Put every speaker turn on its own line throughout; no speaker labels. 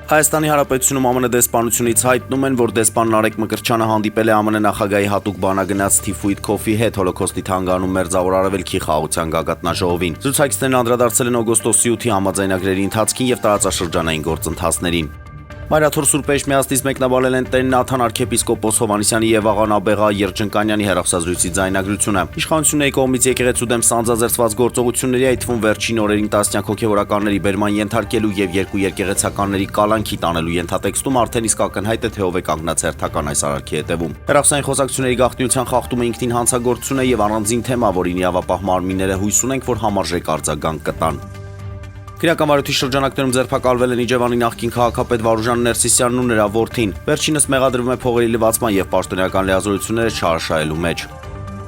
Հայաստանի Հանրապետությունում ԱՄՆ դեսպանությունից հայտնում են, որ դեսպան Նարեկ Մկրտչյանը հանդիպել է ԱՄՆ նախագահի հատուկ բանագնաց Թիֆուիդ Քոֆի հետ հոլոկոստի թանգարանում Մերձավոր Արևելքի խաղաղության գագաթնաժողովին։ Զրուցակիցներն անդրադարձել են օգոստոսի 8-ի համաձայնագրերի ընթացքին եւ տարածաշրջանային գործընթացներին։ Մայրաթոր Սուրբ Էջմիածնից մեկնաբանել են Տեր Նաթան arczepiskopos Հովհաննիսյանի եւ աղա Նաբեղա Երջնկանյանի հեռախոսազրույցի ձայնագրությունը։ Իշխանությունների կողմից եկեղեցու դեմ սանձազերծված գործողությունների, այդ թվում վերջին օրերին տասնյակ հոգեվորականների բերման ենթարկելու եւ երկու եկեղեցականների կալանքի տանելու ենթատեքստում արդեն իսկ ակնհայտ է, թե ով է կանգնած հերթական այս արարքի հետևում։ Հեռախոսային խոսակցությունների գաղտնիության խախտումը ինքնին հանցագործություն է եւ առանձին թեմա, որին իրավապահ մարմինները հույս ունենք, որ համարժեք արձագանք կտան։ Քրեական շրջանակներում ձերբակալվել են Իջևանի նախկին քաղաքապետ Վարուժան Ներսիսյանն ու նրա որդին։ Վերջինս մեղադրվում է փողերի լվացման եւ պաշտոնական լիազորությունները չարաշահելու մեջ։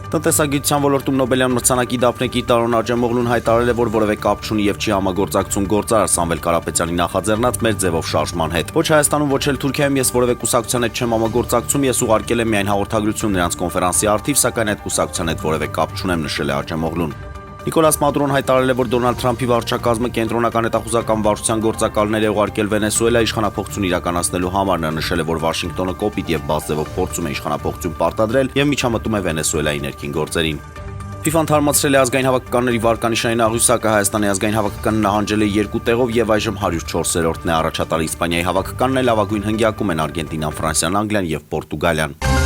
Տնտեսագիտության ոլորտում Նոբելյան մրցանակի դափնեկիր Տարոն Աջեմօղլուն հայտարարել է, որ որևէ կապ չունի եւ չի համագործակցում գործարար Սամվել Կարապետյանի նախաձեռնած մեր ձևով շարժման հետ։ Ոչ Հայաստանում, ոչ էլ Թուրքիայում ես որևէ կուսակցության հետ չեմ համագործակցում, ես ուղարկել եմ միայն հաղորդագրություն նրանց կոնֆերանսի արդիվ, սակայն այդ կուսակցության հետ որևէ կապ չունեմ, նշել է Աջեմօղլուն։ Նիկոլաս Մադուրոն հայտարարել է, որ Դոնալդ Թրամփի վարչակազմը կենտրոնական հետախուզական վարչության գործակալներ է ուղարկել Վենեսուելա իշխանափոխություն իրականացնելու համար։ Նա նշել է, որ Վաշինգտոնը կոպիտ եւ բաց ձևով փորձում է իշխանափոխություն պարտադրել եւ միջամտում է Վենեսուելայի ներքին գործերին։ FIFA-ն թարմացրել է ազգային հավաքականների վարկանիշային աղյուսակը։ Հայաստանի ազգային հավաքականը նահանջել է 2 տեղով եւ այժմ 104-րդն է։ Առաջատար Իսպանիայի հավաքականն է լավագույն հնգյակում են Արգենտինան, Ֆրանսիան, Անգլիան եւ Պորտուգալիան։